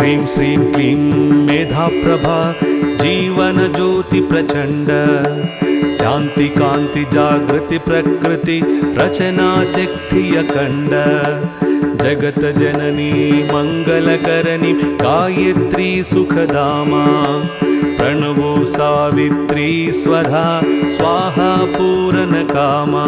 ह्रीं श्रीं क्लीं मेधाप्रभा जीवन ज्योति प्रचंड शांति कांति जागृति प्रकृति रचना शक्ति अखंड जगत जननी मंगलकरणी गायत्री सुखधामा प्रणवो सावित्री स्वधा स्वाहा पूरणकामा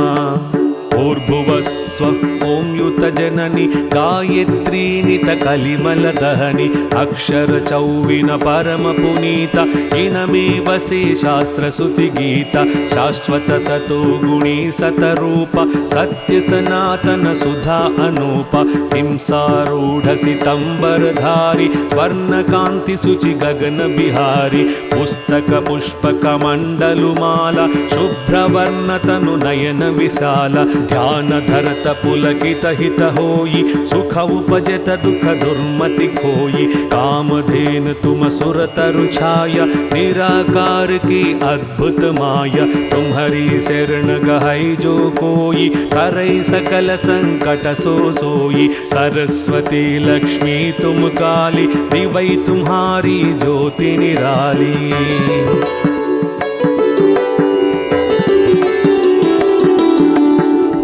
भूर्भुवस्वः ॐ युतजननी गायत्री नितकलिमलदहनी अक्षरचौविन परमपुनीता इनमेव से शास्त्रसुतिगीता शाश्वत सतो गुणी सतरूपा सत्यसनातन सुधा अनूपा हिंसारूढ सितंबरधारी वर्णकांति सुचि गगन बिहारी पुस्तक पुष्पक मंडलुमाला शुभ्रवर्णतनु नयन विशाला ध्यान धरत पुलकित हित होई सुख उपजत दुख दुर्मति खोई कामधेन तुम सुरतरु छाया निराकार की अद्भुत माया तुम्हारी शरण गहई जो कोई करई सकल संकट सो सोई सरस्वती लक्ष्मी तुम काली दिवई तुम्हारी ज्योति निराली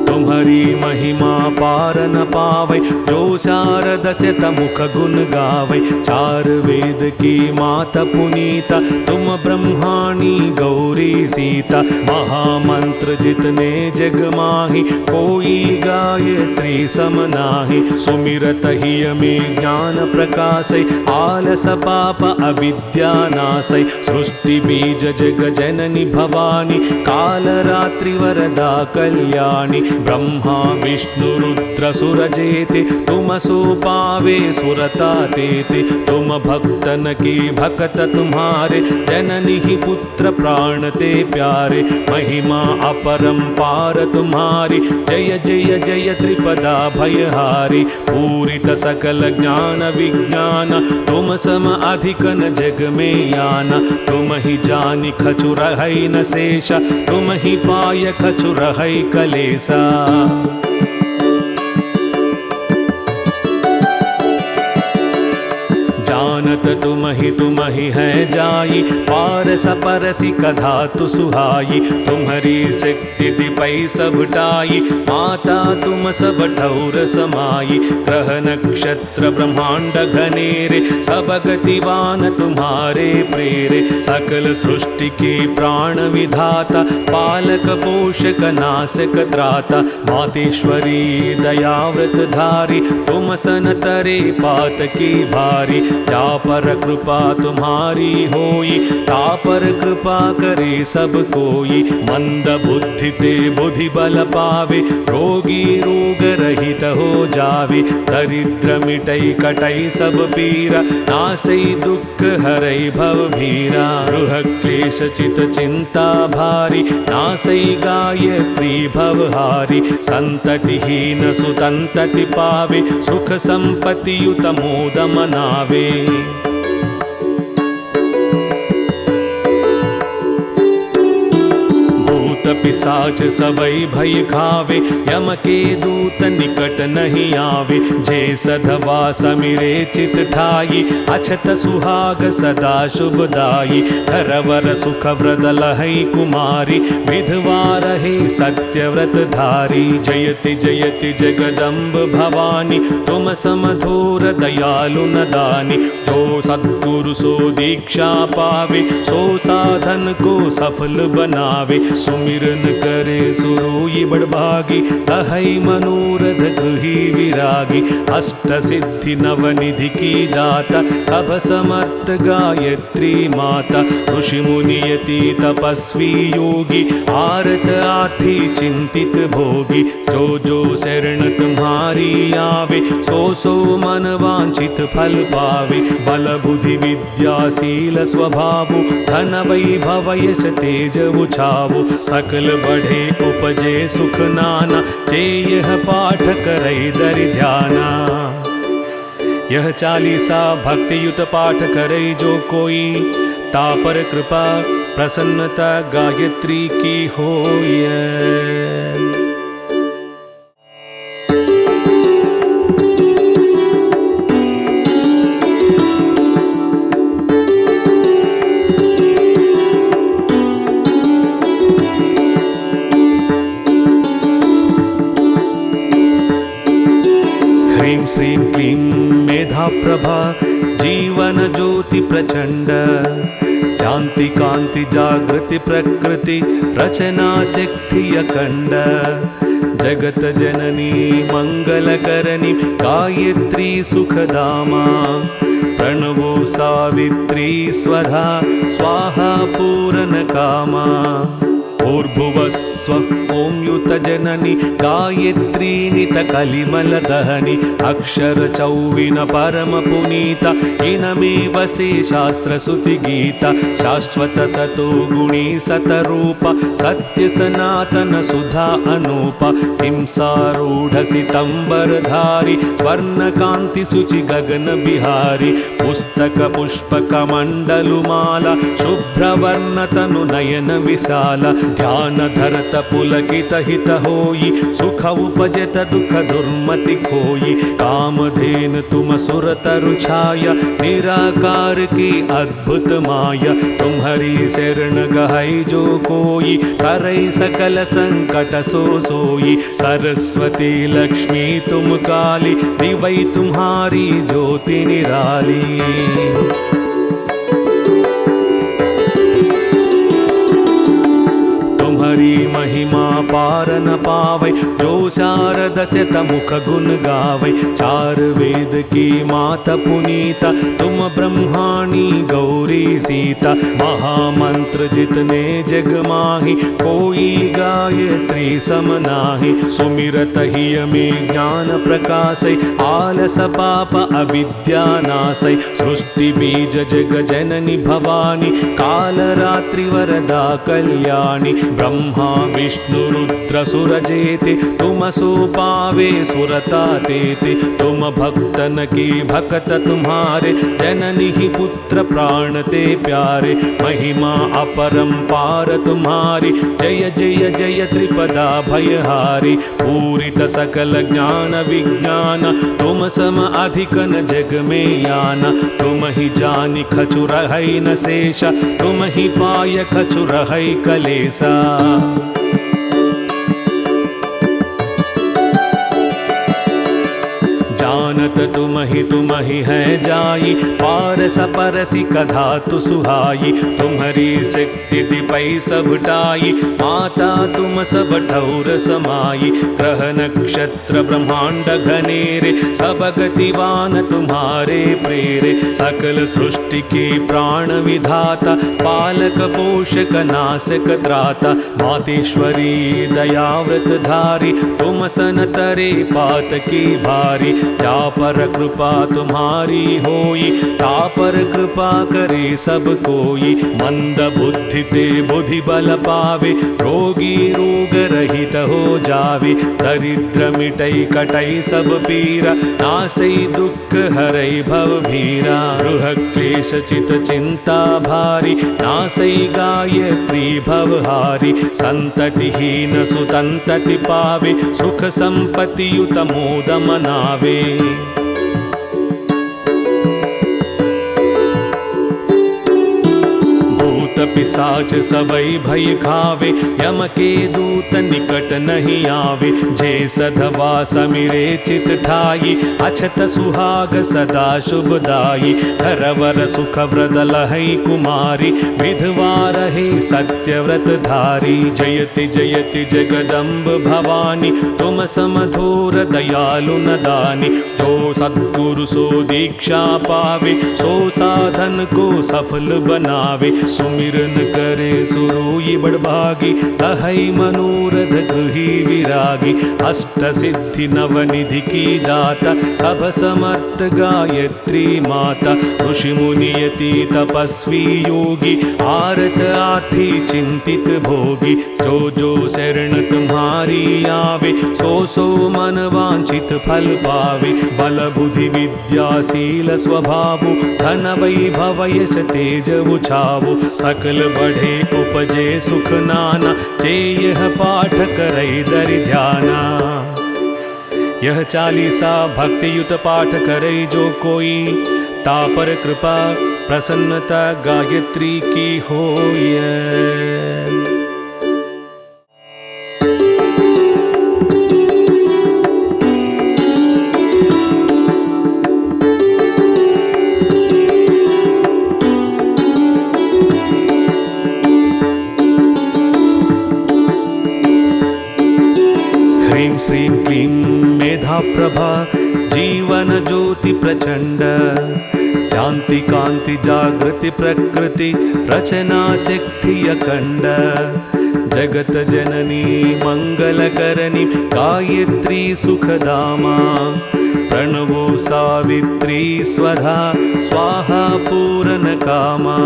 तुम्हारी महिमा पार न पावै जो शारद शत मुख गुण गावै चार वेद की माता पुनीता तुम ब्रह्माणी गौरी सीता महामंत्र जितने जग माही कोई गायत्री सम नाही सुमिरत ही में ज्ञान प्रकाशै आलस पाप अविद्या नाशै सृष्टि बीज जग जननी भवानी काल रात्रि वरदा कल्याणी ब्रह्मा विष्णु रुद्र सुरजेते तुम सो पावे सुरता तेते तुम भक्तन की भक्त तुम्हारे जननी ही पुत्र प्राण ते प्यारे महिमा अपरंपार तुम्हारी जय जय जय त्रिपदा भयहारी पूरित सकल ज्ञान विज्ञान तुम सम अधिक न जग में याना तुम ही जानी खचुर है न शेषा तुम ही पाय खचुर है कलेसा जानत तुम ही है जाई पारस परसी कधा तु सुहाई तुम्हारी शक्ति दिपै सब टाई माता तुम सब ठौर समाई ग्रह नक्षत्र ब्रह्मांड घनेरे सब गतिवान तुम्हारे प्रेरे सकल सृष्टि के प्राण विधाता पालक पोषक नाशक त्राता मातेश्वरी दयाव्रत धारी तुम सन तरे पात की भारी जा पर कृपा तुम्हारी होई ता पर कृपा करे सब कोई मंद बुद्धि ते बुद्धि बल पावे रोगी रोग रहित हो जावे दरिद्र मिटई कटई सब पीरा नासई दुख हरई भव भीरा गृह क्लेश चित चिंता भारी नासई गायत्री भवहारी संततिहीन सुतंतति पावे सुख संपत्ति युत मोद मनावे पिसाच सबई भय खावे यम के दूत निकट नहीं आवे जे सधवा समिरे चित ठाई अछत सुहाग सदा शुभदाई धरवर सुख व्रत लहई कुमारी विधवा रहे सत्यव्रत धारी जयति जयति जगदम्ब भवानी तुम समधूर दयालु नदानी जो सद्गुरु सो दीक्षा पावे सो साधन को सफल बनावे सुमिरन करे सुरोई बड़भागी लहई मनोरथ गृही विरागी अष्ट सिद्धि नवनिधि की दाता सब समर्थ गायत्री माता ऋषि मुनि यति तपस्वी योगी आरत आर्थी चिंतित भोगी जो जो शरण तुम्हारी आवे सो सो मन वांछित फल पावे बल बुद्धि विद्या शील स्वभाव धन वैभव यश तेज उछावो सकल बढ़े उपजे सुख नाना जे यह पाठ करे दरि ध्याना यह चालीसा भक्ति युत पाठ करे जो कोई ता पर कृपा प्रसन्नता गायत्री की होय। श्रीं क्लीं मेधा प्रभा जीवन ज्योति प्रचंड शांति कांति जागृति प्रकृति रचना शक्ति अखंड जगत जननी मंगलकरणी गायत्री सुखधामा प्रणवो सावित्री स्वधा स्वाहा पूर्ण कामा भूर्भुवस्व ॐ युतजननी गायत्री नितकलिमलदहनी अक्षरचौविन परमपुनीता इनमेव से शास्त्रसुतिगीता शाश्वत सतो गुणी सतरूप सत्यसनातन सुधा अनूप हिंसारूढसितंबरधारी स्वर्णकान्ति शुचि गगन बिहारी पुस्तक पुष्पक मंडलुमाला शुभ्रवर्णतनु नयन विशाला ध्यान धरत पुलकित हित होई सुख उपजत दुख दुर्मति खोई कामधेन तुम सुरतरु छाया निराकार की अद्भुत माया तुम्हारी शरण गहई जो कोई करई सकल संकट सो सोई सरस्वती लक्ष्मी तुम काली दिवई तुम्हारी ज्योति निराली तुम्हारी महिमा पार न पावै जो शारद शत मुख गुण गावै चार वेद की माता पुनीता तुम ब्रह्माणी गौरी सीता महामंत्र जितने जग माही कोई गायत्री सम नाही सुमिरत ही में ज्ञान प्रकाशै आलस पाप अविद्या नाशै सृष्टि बीज जग जननी भवानी काल रात्रि वरदा कल्याणी ब्रह्मा विष्णु रुद्र सुरजेते तुम सो पावे सुरता तेते तुम भक्तन की भक्त तुम्हारे जननी ही पुत्र प्राण ते प्यारे महिमा अपरंपार तुम्हारी जय जय जय त्रिपदा भयहारी पूरित सकल ज्ञान विज्ञान तुम सम अधिक न जग में याना तुम ही जानी खचुर है न शेष तुम ही पाय खचुर है कलेसा जानत तुम ही है जाई पारस परसी कधा तु सुहाई तुम्हारी शक्ति दिपै सब टाई माता तुम सब ठौर समाई ग्रह नक्षत्र ब्रह्मांड घनेरे सब गतिवान तुम्हारे प्रेरे सकल सृष्टि के प्राण विधाता पालक पोषक नाशक त्राता मातेश्वरी दयाव्रत धारी तुम सन तरे पात की भारी जा पर कृपा तुम्हारी होई ता पर कृपा करे सब कोई मंद बुद्धि ते बुद्धि बल पावे रोगी रोग रहित हो जावे दरिद्र मिटई कटई सब पीरा नासई दुख हरई भव भीरा गृह क्लेश चित चिंता भारी नासई गायत्री भवहारी संततिहीन सुतंतति पावे सुख संपत्ति युत मोद मनावे पिशाच सबई भय खावे यम के दूत निकट नहीं आवे जे सधवा समिरे चित ठाई अछत सुहाग सदा शुभदाई धरवर सुख व्रत लहई कुमारी विधवा रहे सत्यव्रत धारी जयति जयति जगदम्ब भवानी तुम समधुर दयालु नदानी जो सद्गुरु सो दीक्षा पावे सो साधन को सफल बनावे सुमिरन करे सुरोई बड़भागी तहई मनोरथ गृही विरागी अष्ट सिद्धि नवनिधि की दाता सब समर्थ गायत्री माता ऋषि मुनि यति तपस्वी योगी आरत आर्थी चिंतित भोगी जो जो शरण तुम्हारी आवे सो सो मन वांछित फल पावे बल बुद्धि विद्या शील स्वभाव धन वैभव यश तेज उछावो सकल बढ़े उपजे सुख नाना जे यह पाठ करे दरि ध्याना यह चालीसा भक्ति युत पाठ करे जो कोई तापर कृपा प्रसन्नता गायत्री की होय। प्रभा जीवन ज्योति प्रचंड शांति कांति जागृति प्रकृति रचना शक्ति अखंड जगत जननी मंगलकरणी गायत्री सुखधामा प्रणवो सावित्री स्वधा स्वाहा पूरण कामा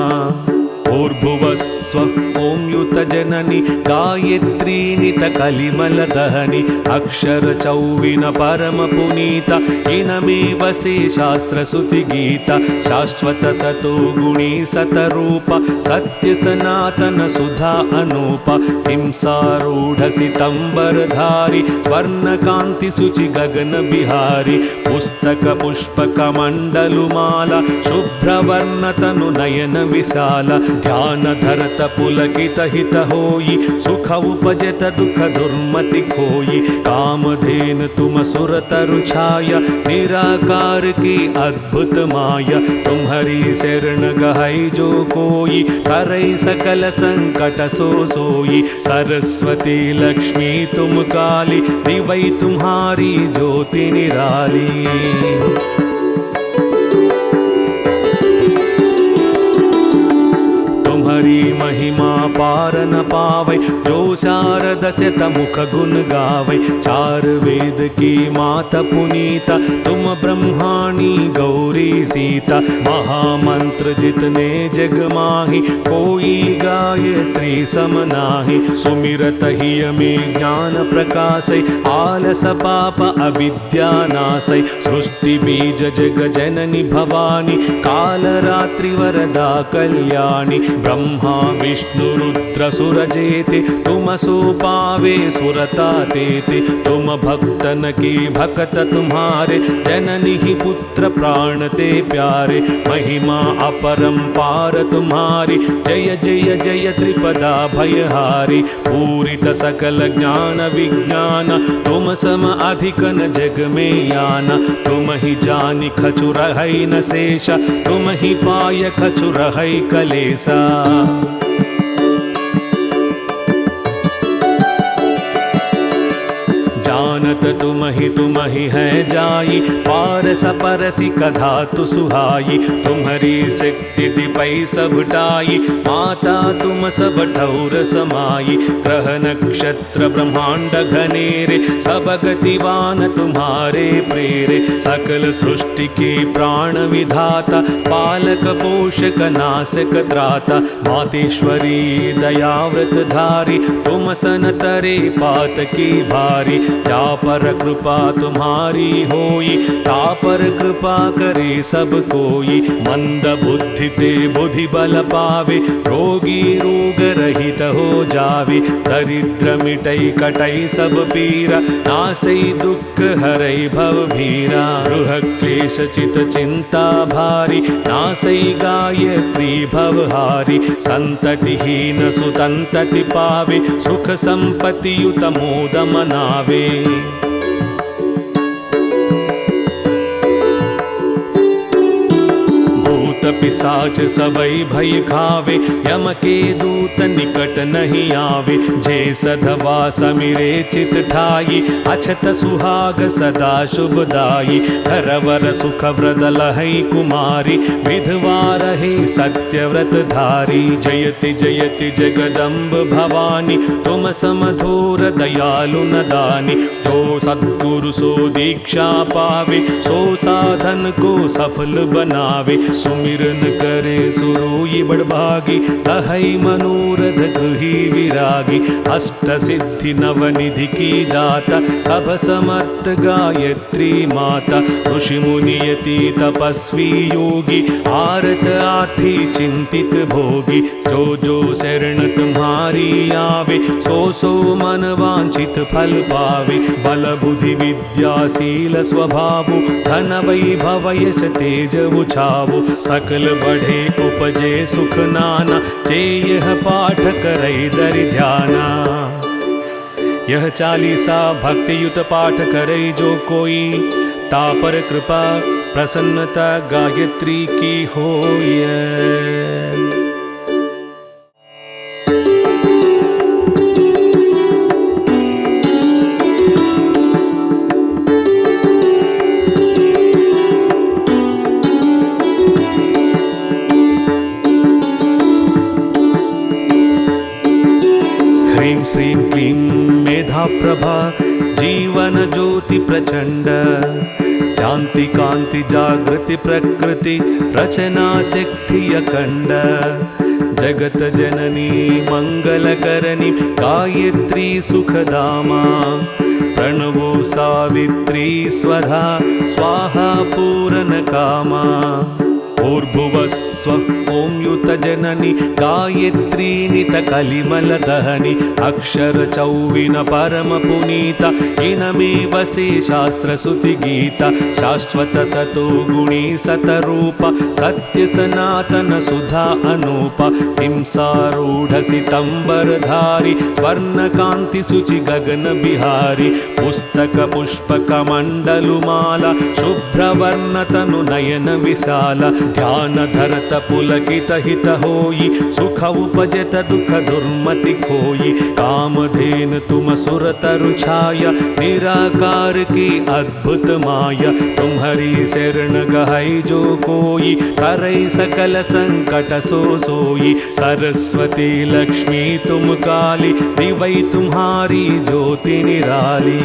ऊर्भुवस्व ओं युतजननी गायत्री नित कलिमल दहनी अक्षर चौविन परम पुनीता इनमे वसे शास्त्र सुति गीता शाश्वत सतो गुणी सतरूप सत्य सनातन सुधा अनूप हिंसारूढ़ सितंबरधारी स्वर्ण कांति सुचि गगन बिहारी पुस्तक पुष्प कमंडलुमाला शुभ्रवर्ण तनु नयन विशाला ध्यान धरत पुलकित हित होई सुख उपजत दुख दुर्मति खोई कामधेन तुम सुरतरु छाया निराकार की अद्भुत माया तुम्हारी शरण गहई जो कोई करई सकल संकट सो सोई सरस्वती लक्ष्मी तुम काली दिवई तुम्हारी ज्योति निराली तुम्हारी महिमा पार न पावै जो शारद शत मुख गुण गावै चार वेद की माता पुनीता तुम ब्रह्माणी गौरी सीता महामंत्र जितने जग माही कोई गायत्री सम नाहि सुमिरत ही में ज्ञान प्रकाशै आलस पाप अविद्या नाशै सृष्टि बीज जग जननी भवानी काल रात्रि वरदा कल्याणी ब्रह्मा विष्णु रुद्र सुर जेते तुम सो पावे सुरता तेते तुम भक्तन की भक्त तुम्हारे जननी ही पुत्र प्राण ते प्यारे महिमा अपरंपार तुम्हारी जय जय जय त्रिपदा भयहारी पूरित सकल ज्ञान विज्ञान तुम सम अधिक न जग में याना तुम ही जानी खचुर है न शेष तुम ही पाय खचुर है कलेसा जानत तुम ही है जाई पारस परसी कधा तु सुहाई तुम्हारी शक्ति दिपै सब टाई माता तुम सब ठौर समाई ग्रह नक्षत्र ब्रह्मांड घनेरे सब गतिवान तुम्हारे प्रेरे सकल सृष्टि के प्राण विधाता पालक पोषक नाशक त्राता मातेश्वरी दयाव्रत धारी तुम सन तरे पात की भारी जा पर कृपा तुम्हारी होई ता पर कृपा करे सब कोई मंद बुद्धि ते बुद्धि बल पावे रोगी रोग रहित हो जावे दरिद्र मिटई कटई सब पीरा नासई दुख हरई भव भीरा गृह क्लेश चित चिंता भारी नासई गायत्री भवहारी संततिहीन सुतंतति पावे सुख संपत्ति युत मोद मनावे पिशाच सबई भय खावे यम के दूत निकट नहीं आवे जे सधवा समिरे चित ठाई अछत सुहाग सदा शुभदाई धरवर सुख व्रत लहई कुमारी विधवा रहे सत्यव्रत धारी जयति जयति जगदम्ब भवानी तुम समधूर दयालु न दानी जो सद्गुरु सो दीक्षा पावे सो साधन को सफल बनावे सुमिरन करे सुरोई बड़भागी तहई मनोरथ गृही विरागी अष्ट सिद्धि नवनिधि की दाता सब समर्थ गायत्री माता ऋषि मुनि यति तपस्वी योगी आरत आर्थी चिंतित भोगी जो शरण तुम्हारी आवे सो मन वांछित फल पावे बल बुद्धि विद्याशील स्वभावो धन वैभव यश तेज उछावो सकल बढ़े उपजे सुख नाना जे यह पाठ करे दरि ध्याना यह चालीसा भक्ति युत पाठ करे जो कोई तापर कृपा प्रसन्नता गायत्री की होय। श्रीं क्लीं मेधाप्रभा जीवन ज्योति प्रचंड शांति कांति जागृति प्रकृति रचना शक्ति अखंड जगत जननी मंगलकरणी गायत्री सुखधामा प्रणवो सावित्री स्वधा स्वाहा पूरन कामा भूर्भुवस्व ॐ युतजननि गायत्री नितकलिमल दहनि अक्षर चौविन परम पुनीता इनमे वसे शास्त्र सुति गीता शाश्वत सतो गुणी सतरूप सत्य सनातन सुधा अनूप हिंसारूढ़ सितंबरधारी स्वर्ण कांति सुचि गगन बिहारी पुस्तक पुष्पक मंडलुमाला शुभ्रवर्ण तनु नयन विशाला ध्यान धरत पुलकित हित होई सुख उपजत दुख दुर्मति खोई कामधेन तुम सुरतरु छाया निराकार की अद्भुत माया तुम्हारी शरण गहई जो कोई तरई सकल संकट सो सोई सरस्वती लक्ष्मी तुम काली दिवई तुम्हारी ज्योति निराली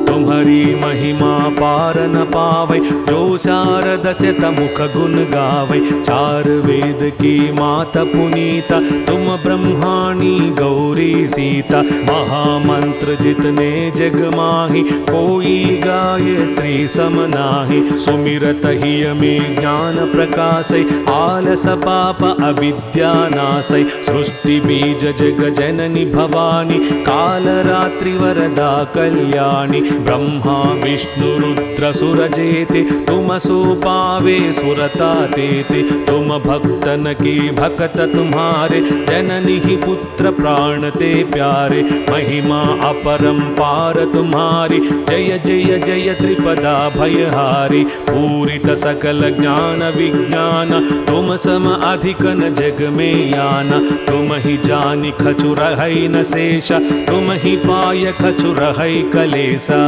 तुम्हारी महिमा पार न पावै जो शारद शत मुख गुण गावै चार वेद की माता पुनीता तुम ब्रह्माणी गौरी सीता महामंत्र जितने जग माही कोई गायत्री सम नाहि सुमिरत ही में ज्ञान प्रकाशै आलस पाप अविद्या नाशै सृष्टि बीज जग जननी भवानी काल रात्रि वरदा कल्याणी ब्रह्मा विष्णु रुद्र सुर जेते तुम सो पावे सुरता तेते तुम भक्तन की भक्त तुम्हारे जननी ही पुत्र प्राण ते प्यारे महिमा अपरंपार तुम्हारी जय जय जय त्रिपदा भयहारी पूरित सकल ज्ञान विज्ञान तुम सम अधिक न जग में याना तुम ही जानी खचुर है न शेष तुम ही पाय खचुर है कलेसा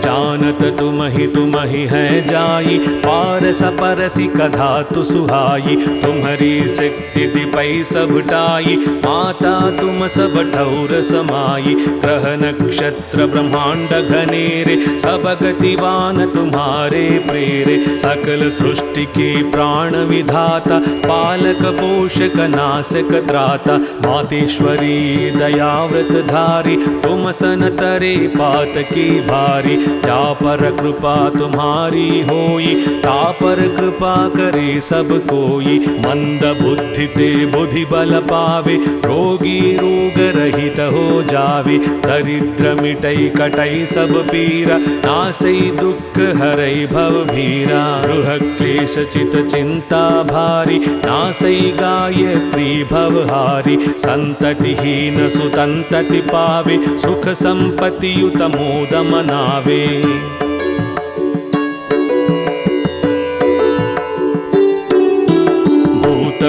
जानत तुम ही है जाई पारस परसी कधा तु सुहाई तुम्हारी शक्ति दिपई सब टाई माता तुम सब ठौर समाई ग्रह नक्षत्र ब्रह्मांड घनेरे सब गतिवान तुम्हारे प्रेरे सकल सृष्टि के प्राण विधाता पालक पोषक नाशक त्राता मातेश्वरी दयाव्रत धारी तुम सन तरे पात की भारी जा पर कृपा तुम्हारी होई ता पर कृपा करे सब कोई मंद बुद्धि ते बुद्धि बल पावे रोगी रोग रहित हो जावे दरिद्र मिटई कटई सब पीरा नासई दुख हरई भव भीरा गृह क्लेश चित चिंता भारी नासई गायत्री भवहारी संततिहीन सुतंतति पावे सुख संपत्ति युत मोद मनावे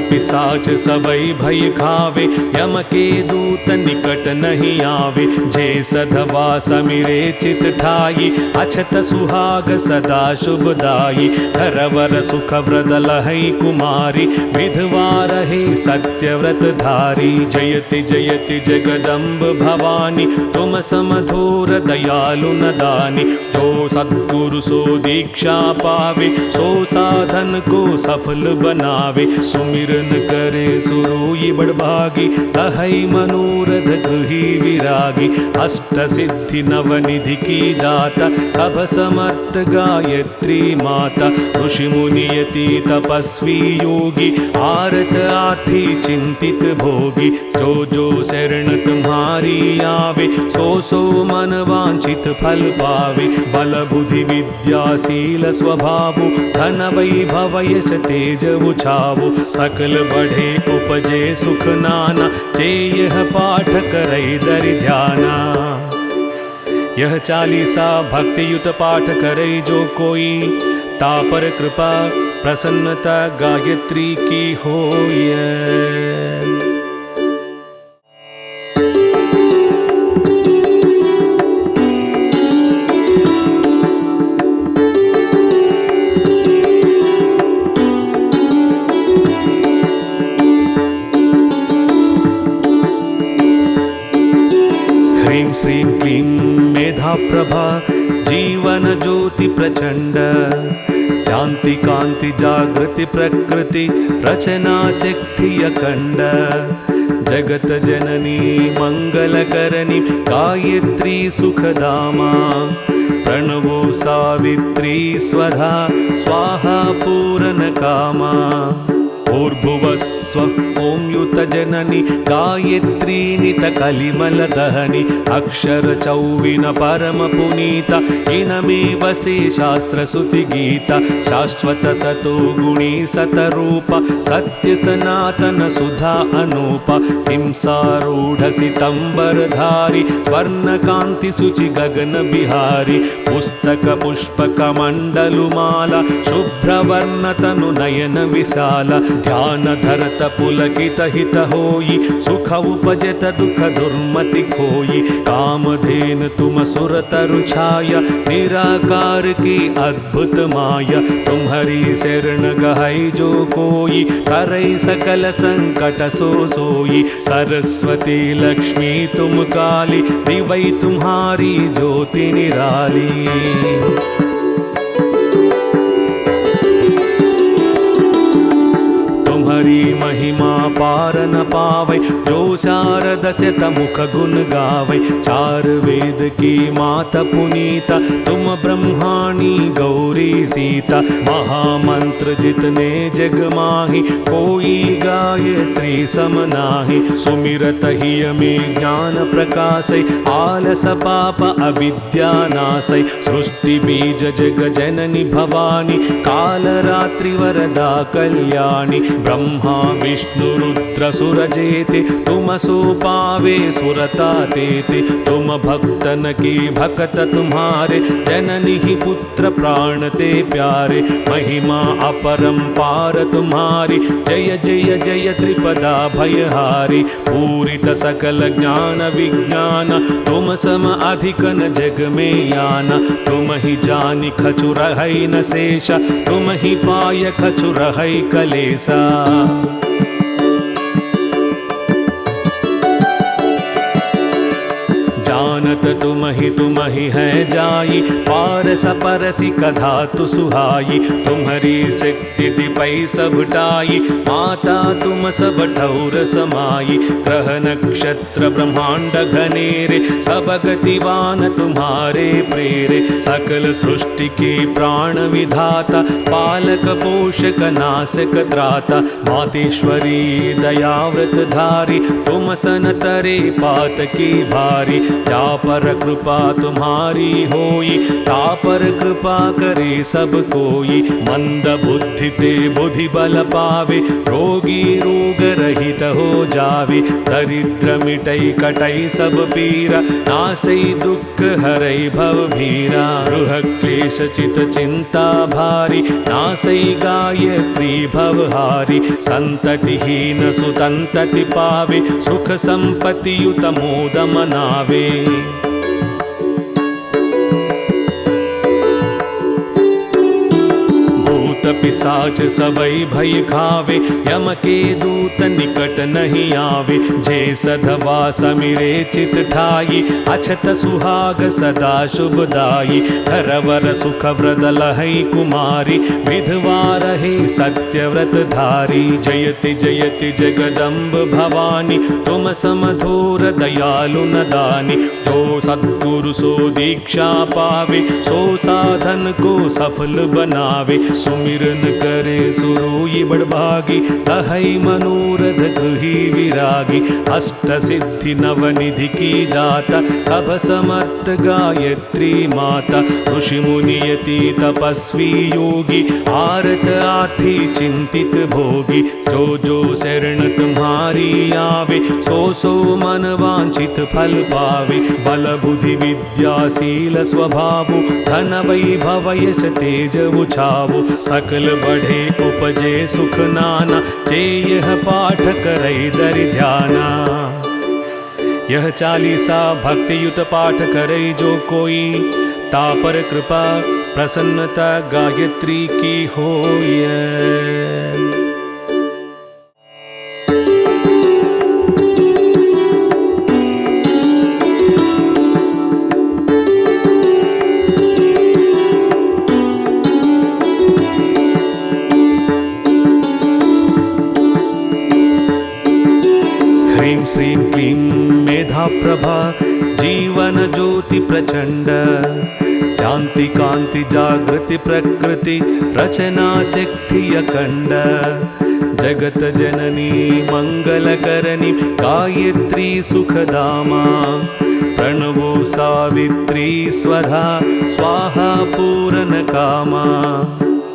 पिशाच सबई भय खावे यम के दूत निकट नहीं आवे जे सधवा समिरे चित ठाई अछत सुहाग सदा शुभदाई धरवर सुख व्रत लहई कुमारी विधवा रहे सत्यव्रत धारी जयति जयति जगदम्ब भवानी तुम समधूर दयालु नदानी जो सद्गुरु सो दीक्षा पावे सो साधन को सफल बनावे सुमिरन करे सुरोई बड़भागी लहई मनोरथ गृही विरागी अष्ट सिद्धि नवनिधि की दाता सब समर्थ गायत्री माता ऋषि मुनि यति तपस्वी योगी आरत आर्थी चिंतित भोगी जो जो शरण तुम्हारी आवे सो सो मन वांछित फल पावे बल बुद्धि विद्याशील स्वभावो धन वैभव यश तेज उछावो सकल बढ़े उपजे सुख नाना जे यह पाठ करे दरि ध्याना यह चालीसा भक्ति युत पाठ करे जो कोई ता पर कृपा प्रसन्नता गायत्री की होय। ह्रीं श्रीं क्लीं मेधा प्रभा जीवन ज्योति प्रचंड शांति कांति जागृति प्रकृति रचना शक्ति अखंड जगत जननी मंगलकरणी गायत्री सुखधामा प्रणवो सावित्री स्वधा स्वाहा पूरण कामा भूर्भुवस्वः ॐ युतजननि गायत्री नितकलिमल दहनि अक्षर चौविन परम पुनीता इनमे वसे शास्त्र सुति गीता शाश्वत सतो गुणी सतरूप सत्य सनातन सुधा अनूप हिंसारूढ़ सितंबरधारी स्वर्णकांति सुचि गगन बिहारी पुस्तक पुष्पक मंडलुमाला शुभ्रवर्ण तनु नयन विशाला ध्यान धरत पुलकित हित होई सुख उपजत दुख दुर्मति खोई कामधेन तुम सुर तरु छाया निराकार की अद्भुत माया तुम्हारी शरण गहई जो कोई करई सकल संकट सो सोई सरस्वती लक्ष्मी तुम काली दिवई तुम्हारी ज्योति निराली तुम्हारी महिमा पार न पावे जो शारद शत मुख गुण गावे चार वेद की माता पुनीता तुम ब्रह्माणी गौरी सीता महामंत्र जितने जग माही कोई गायत्री सम नाही सुमिरत ही में ज्ञान प्रकाशै आलस पाप अविद्या नाशै सृष्टि बीज जग जननी भवानी काल रात्रि वरदा कल्याणी ब्रह्मा विष्णु रुद्र सुर जेते तुम सो पावे सुरता तेते तुम भक्तन की भक्त तुम्हारे जननी ही पुत्र प्राण ते प्यारे महिमा अपरंपार तुम्हारी जय जय जय त्रिपदा भयहारी पूरित सकल ज्ञान विज्ञान तुम सम अधिकन जग में याना तुम ही जानी खचुर है न शेष तुम ही पाय खचुर है कलेसा जानत तुम ही है जाई पारस परसी कधा तु सुहाई तुम्हारी शक्ति दिपई सब टाई माता तुम सब ठौर समाई ग्रह नक्षत्र ब्रह्मांड घनेरे सब गतिवान तुम्हारे प्रेरे सकल सृष्टि के प्राण विधाता पालक पोषक नाशक त्राता मातेश्वरी दयाव्रत धारी तुम सन तरे पात की भारी जा पर कृपा तुम्हारी होई ता पर कृपा करे सब कोई मंद बुद्धि ते बुद्धि बल पावे रोगी रोग रहित हो जावे दरिद्र मिटई कटई सब पीरा नासई दुख हरई भव भीरा गृह क्लेश चित चिंता भारी नासई गायत्री भवहारी संततिहीन सुतंतति पावे सुख संपत्ति युत मोद मनावे पिशाच सबई भय खावे यम के दूत निकट नहीं आवे जे सधवा समिरे चित ठाई अछत सुहाग सदा शुभदाई धरवर सुख व्रत लहई कुमारी विधवा रहे सत्यव्रत धारी जयति जयति जगदम्ब भवानी तुम समधूर दयालु नदानी जो सद्गुरु सो दीक्षा पावे सो साधन को सफल बनावे सुमिरन करे सुरोई बड़भागी लहई मनोरथ गृही विरागी अष्ट सिद्धि नवनिधि की दाता सब समर्थ गायत्री माता ऋषि मुनि यति तपस्वी योगी आरत आर्थी चिंतित भोगी जो जो शरण तुम्हारी आवे सो सो मन वांछित फल पावे बल बुद्धि विद्या शील स्वभाव धन वैभव यश तेज उछावो सकल बढ़े उपजे सुख नाना जे यह पाठ करे दरि ध्याना यह चालीसा भक्ति युत पाठ करे जो कोई तापर कृपा प्रसन्नता गायत्री की होय। ह्रीं श्रीं क्लीं मेधा प्रभा जीवन ज्योति प्रचंड शांति कांति जागृति प्रकृति रचना शक्ति अखंड जगत जननी मंगलकरणी गायत्री सुखधामा प्रणवो सावित्री स्वधा स्वाहा पूर्ण कामा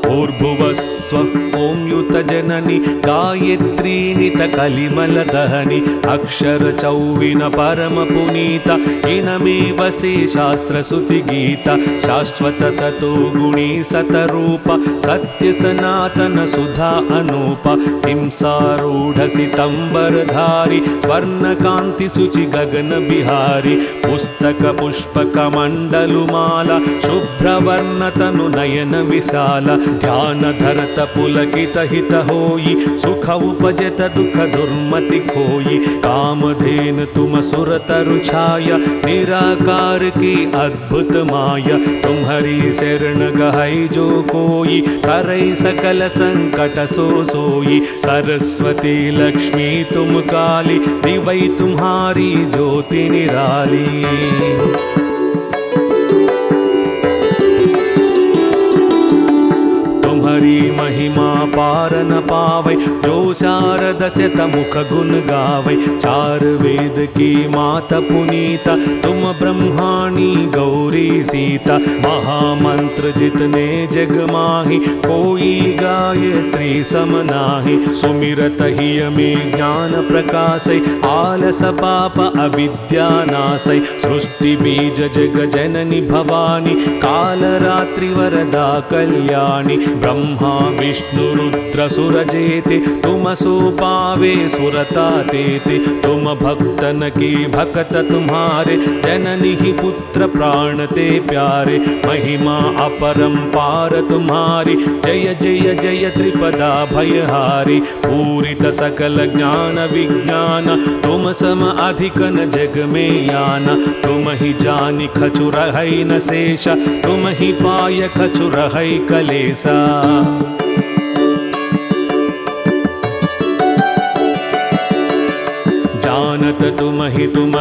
भूर्भुवस्वः ॐ युतजननी गायत्री नितकलिमलदहनी अक्षरचौविन परमपुनीता इनमेव से शास्त्रसुतिगीता शाश्वत सतो गुणी सतरूपा सत्यसनातन सुधा अनूपा हिंसारूढसितम्बरधारी वर्णकान्ति शुचि गगन बिहारी पुस्तक पुष्पकमण्डलुमाला शुभ्रवर्णतनु नयन विशाला ध्यान धरत पुलकित हित होई सुख उपजत दुख दुर्मति खोई कामधेन तुम सुरतरु छाया निराकार की अद्भुत माया तुम्हारी शरण गहई जो कोई करई सकल संकट सो सोई सरस्वती लक्ष्मी तुम काली दिवई तुम्हारी ज्योति निराली तुम्हारी महिमा पार न पावै जो शारद शत मुख गुण गावै चार वेद की माता पुनीता तुम ब्रह्माणी गौरी सीता महामंत्र जितने जग माही कोई गायत्री सम नाही सुमिरत ही में ज्ञान प्रकाशै आलस पाप अविद्या नाशै सृष्टि बीज जग जननी भवानी काल रात्रि वरदा कल्याणी ब्रह्मा विष्णु रुद्र सुरजेते तुम सो पावे सुरता तेते तुम भक्तन की भक्त तुम्हारे जननी ही पुत्र प्राण ते प्यारे महिमा अपरंपार तुम्हारी जय जय जय त्रिपदा भयहारी पूरित सकल ज्ञान विज्ञान तुम सम अधिक न जग में याना तुम ही जानी खचुर है न शेष तुम ही पाय खचुर है कलेसा जानत तुम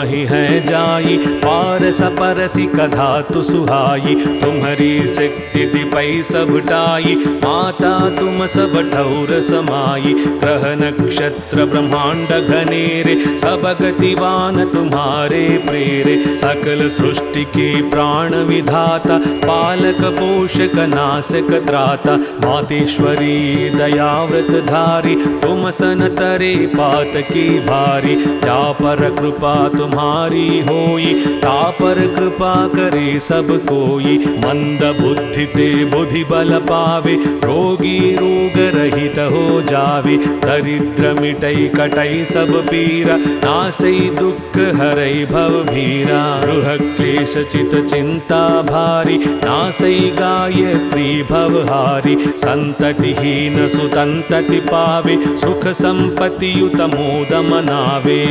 ही है जाई पारस परसी कधा तु सुहाई तुम्हारी शक्ति दिपै सब टाई माता तुम सब ठौर समाई ग्रह नक्षत्र ब्रह्मांड घनेरे सब गतिवान तुम्हारे प्रेरे सकल सृष्टि के प्राण विधाता पालक पोषक नाशक त्राता मातेश्वरी दयाव्रत धारी तुम सन तरे पात की भारी जा पर कृपा तुम्हारी होई ता पर कृपा करे सब कोई मंद बुद्धि ते बुद्धि बल पावे रोगी रोग रहित हो जावे दरिद्र मिटई कटई सब पीरा नासई दुख हरई भव भीरा गृह क्लेश चित चिंता भारी नासई गायत्री भवहारी संततिहीन सुतंतति पावे सुख संपत्ति युत मोद मनावे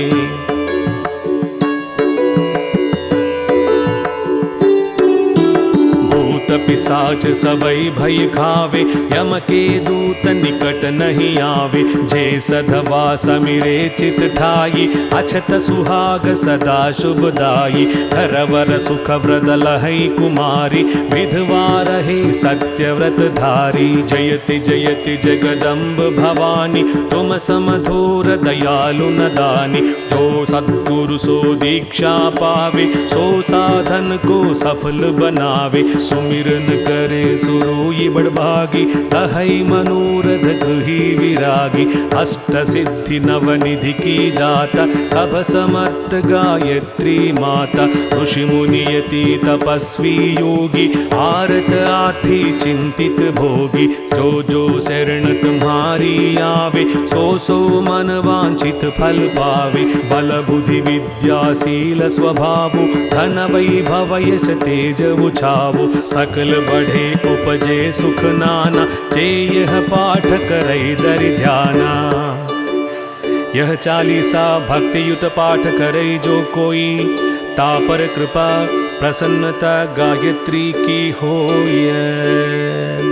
पिसाच सबई भय खावे यम के दूत निकट नहीं आवे जे सधवा समिरे चित ठाई अछत सुहाग सदा शुभदाई धरवर सुख व्रत लहई कुमारी विधवा रहे सत्यव्रत धारी जयति जयति जगदम्ब भवानी तुम समधूर दयालु नदानी जो सद्गुरु सो दीक्षा पावे सो साधन को सफल बनावे सुमिरन करे सुरोई बड़भागी लहई मनोरथ गृही विरागी अष्ट सिद्धि नवनिधि की दाता सब समर्थ गायत्री माता ऋषि मुनि यति तपस्वी योगी आरत आर्थी चिंतित भोगी जो जो शरण तुम्हारी आवे सो सो मन वांछित फल पावे बल बुद्धि विद्या शील स्वभाव धन वैभव यश तेज उछावो सकल बढ़े उपजे सुख नाना जे यह पाठ करे दरि ध्याना यह चालीसा भक्ति युत पाठ करे जो कोई तापर कृपा प्रसन्नता गायत्री की होय।